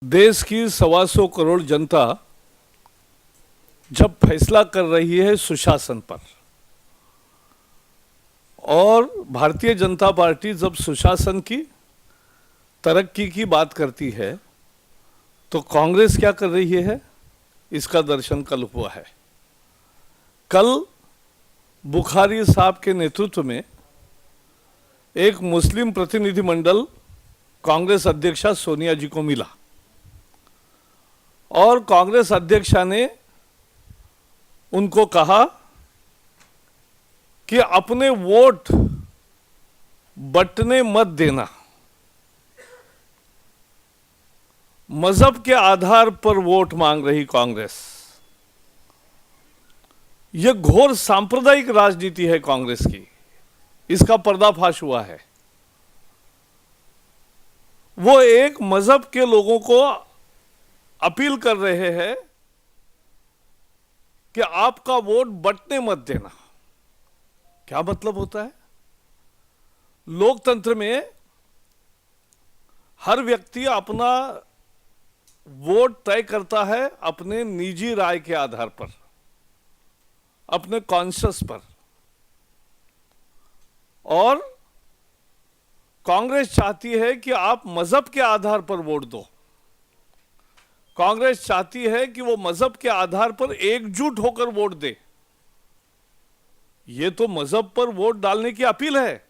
देश की 125 करोड़ जनता जब फैसला कर रही है सुशासन पर और भारतीय जनता पार्टी जब सुशासन की तरक्की की बात करती है तो कांग्रेस क्या कर रही है, इसका दर्शन कल हुआ है। कल बुखारी साहब के नेतृत्व में एक मुस्लिम प्रतिनिधिमंडल कांग्रेस अध्यक्षा सोनिया जी को मिला और कांग्रेस अध्यक्षा ने उनको कहा कि अपने वोट बंटने मत देना, मजहब के आधार पर वोट मांग रही कांग्रेस। यह घोर सांप्रदायिक राजनीति है कांग्रेस की, इसका पर्दाफाश हुआ है। वो एक मजहब के लोगों को अपील कर रहे हैं कि आपका वोट बंटने मत देना। क्या मतलब होता है? लोकतंत्र में हर व्यक्ति अपना वोट तय करता है अपने निजी राय के आधार पर, अपने कॉन्शियस पर। और कांग्रेस चाहती है कि आप मजहब के आधार पर वोट दो। कांग्रेस चाहती है कि वो मजहब के आधार पर एकजुट होकर वोट दे। ये तो मजहब पर वोट डालने की अपील है।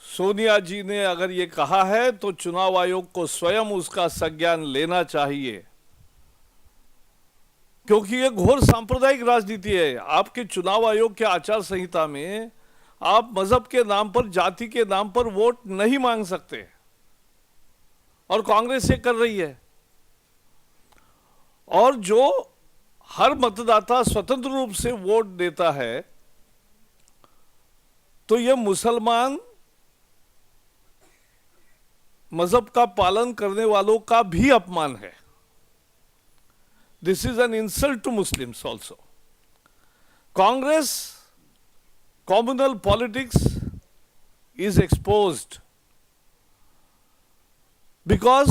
सोनिया जी ने अगर ये कहा है तो चुनाव आयोग को स्वयं उसका संज्ञान लेना चाहिए, क्योंकि ये घोर सांप्रदायिक राजनीति है। आपके चुनाव आयोग के आचार संहिता में आप मजहब के नाम पर, जाति के नाम पर वोट नहीं मांग सकते, और कांग्रेस ये कर रही है। और जो हर मतदाता स्वतंत्र रूप से वोट देता है, तो यह मुसलमान मजहब का पालन करने वालों का भी अपमान है। This is an insult to Muslims also. Congress communal politics is exposed because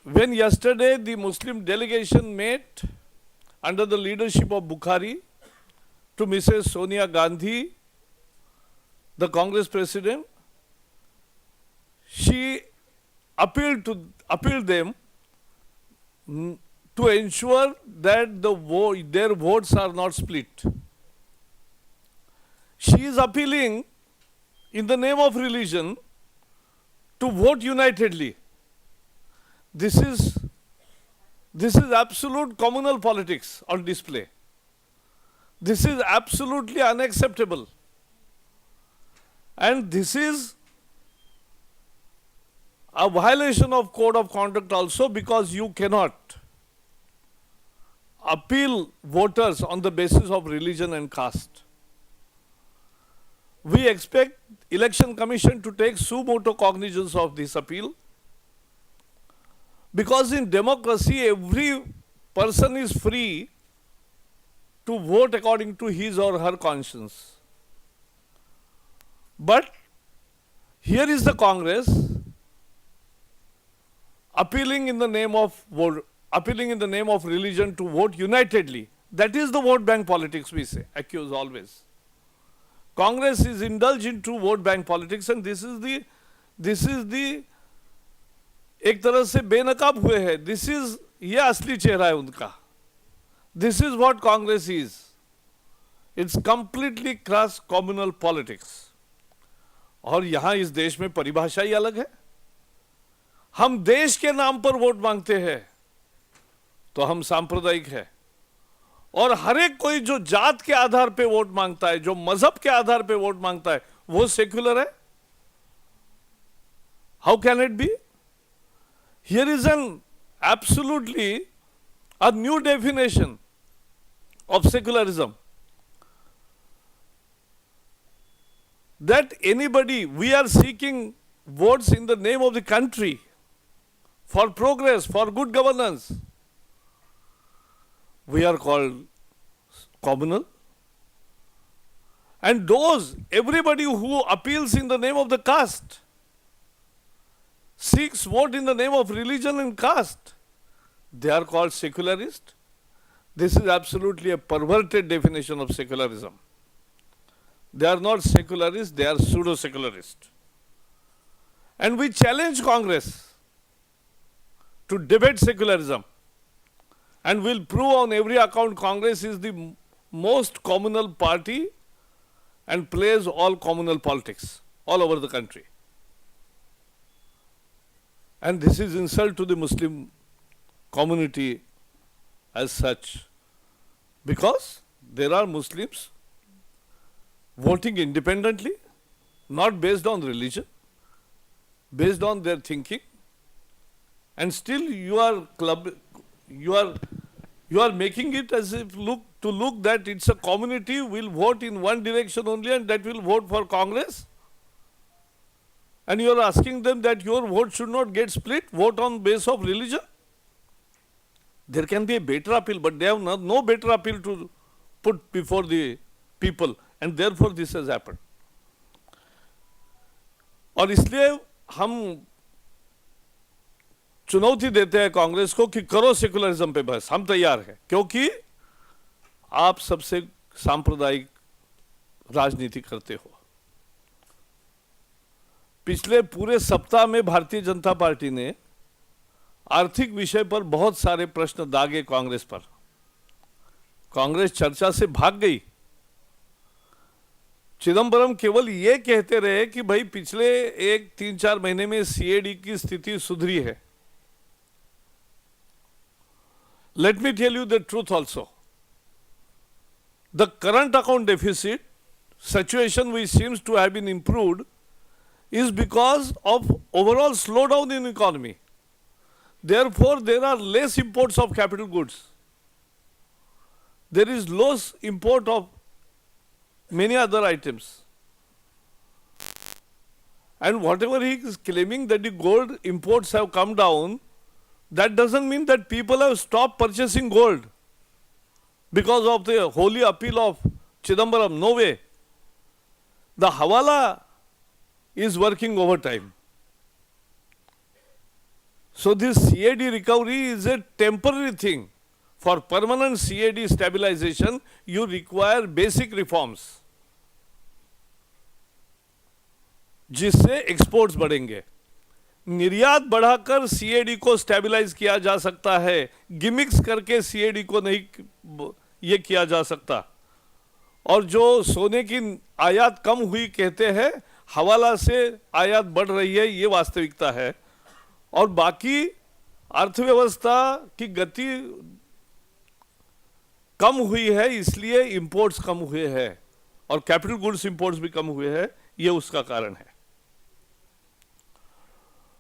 when yesterday the Muslim delegation met under the leadership of Bukhari to Mrs. Sonia Gandhi, the Congress president, she appealed them to ensure that their votes are not split. She is appealing in the name of religion to vote unitedly. This is absolute communal politics on display. This is absolutely unacceptable. And this is a violation of code of conduct also, because you cannot appeal voters on the basis of religion and caste. We expect Election Commission to take suo motu cognizance of this appeal, because in democracy every person is free to vote according to his or her conscience. But here is the Congress appealing in the name of religion to vote unitedly. That is the vote bank politics we say, accuse always. Congress is indulged into vote bank politics, and this is the एक तरह से बेनकाब हुए हैं। ये असली चेहरा है उनका। This is what Congress is. It's completely cross communal politics. और यहां इस देश में परिभाषा ही अलग है। हम देश के नाम पर वोट मांगते हैं तो हम सांप्रदायिक है, और हर एक कोई जो जात के आधार पे वोट मांगता है, जो मजहब के आधार पे वोट मांगता है, वो सेक्युलर है। How can it be? Here is an absolutely a new definition of secularism, that anybody, we are seeking votes in the name of the country for progress, for good governance. We are called communal. And everybody who appeals in the name of the caste, Sikhs vote in the name of religion and caste. They are called secularists. This is absolutely a perverted definition of secularism. They are not secularists, they are pseudo-secularists. And we challenge Congress to debate secularism. And we'll prove on every account Congress is the most communal party and plays all communal politics all over the country. And this is insult to the Muslim community as such, because there are Muslims voting independently, not based on religion, based on their thinking, and still you are making it as if look that it's a community will vote in one direction only and that will vote for Congress. And you are asking them that your vote should not get split, vote on base of religion. There can be a better appeal, but they have no better appeal to put before the people, and therefore this has happened. और इसलिए हम चुनौती देते हैं कांग्रेस को कि करो secularism पे बहस, हम तैयार हैं, क्योंकि आप सबसे सांप्रदायिक राजनीति करते हो। पिछले पूरे सप्ताह में भारतीय जनता पार्टी ने आर्थिक विषय पर बहुत सारे प्रश्न दागे कांग्रेस पर। कांग्रेस चर्चा से भाग गई। चिदंबरम केवल ये कहते रहे कि भाई पिछले 3-4 महीने में सीएडी की स्थिति सुधरी है। Let me tell you the truth also. The current account deficit situation, which seems to have been improved, is because of overall slowdown in economy. Therefore, there are less imports of capital goods. There is less import of many other items. And whatever he is claiming that the gold imports have come down, that doesn't mean that people have stopped purchasing gold because of the holy appeal of Chidambaram. No way. The Hawala is working overtime. So this CAD recovery is a temporary thing. For permanent CAD stabilization, you require basic reforms, जिससे exports बढ़ेंगे। निर्यात बढ़ाकर CAD को stabilise किया जा सकता है, gimmicks करके सीएडी को नहीं ये किया जा सकता। और जो सोने की आयात कम हुई कहते हैं, हवाला से आयात बढ़ रही है, ये वास्तविकता है। और बाकी अर्थव्यवस्था की गति कम हुई है, इसलिए इंपोर्ट्स कम हुए हैं और कैपिटल गुड्स इंपोर्ट्स भी कम हुए हैं, ये उसका कारण है।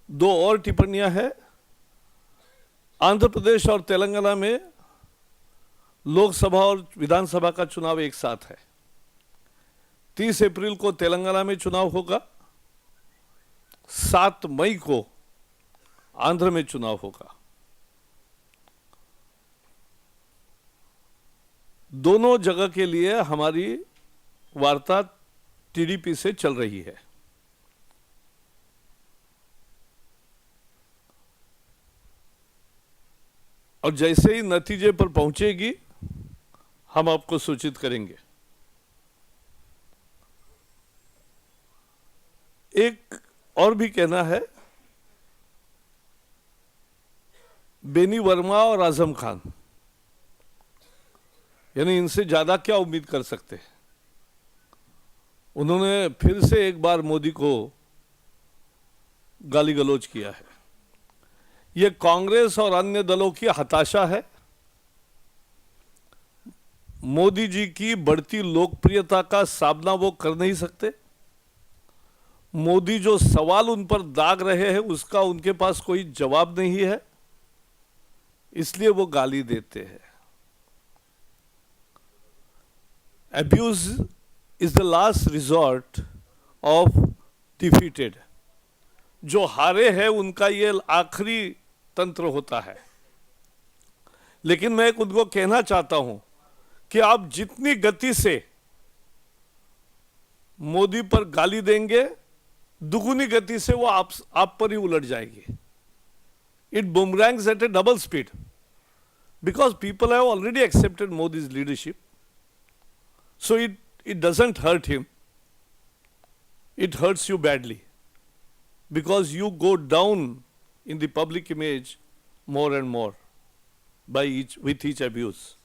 2 और टिप्पणियां हैं। आंध्र प्रदेश और तेलंगाना में लोकसभा और विधानसभा का चुनाव एक साथ है। 30 अप्रैल को तेलंगाना में चुनाव होगा, 7 मई को आंध्र में चुनाव होगा। दोनों जगह के लिए हमारी वार्ता टीडीपी से चल रही है। और जैसे ही नतीजे पर पहुंचेगी, हम आपको सूचित करेंगे। एक और भी कहना है, बेनी वर्मा और आजम खान, यानी इनसे ज्यादा क्या उम्मीद कर सकते हैं। उन्होंने फिर से एक बार मोदी को गाली गलौज किया है। ये कांग्रेस और अन्य दलों की हताशा है। मोदी जी की बढ़ती लोकप्रियता का सामना वो कर नहीं सकते। मोदी जो सवाल उन पर दाग रहे हैं, उसका उनके पास कोई जवाब नहीं है, इसलिए वो गाली देते हैं। Abuse is the last resort of defeated. जो हारे हैं उनका ये आखिरी तंत्र होता है। लेकिन मैं उनको कहना चाहता हूं कि आप जितनी गति से मोदी पर गाली देंगे, दुगुनी गति से वो आप पर ही उलट जाएगी. It boomerangs at a double speed because people have already accepted Modi's leadership. So it doesn't hurt him. It hurts you badly because you go down in the public image more and more with each abuse.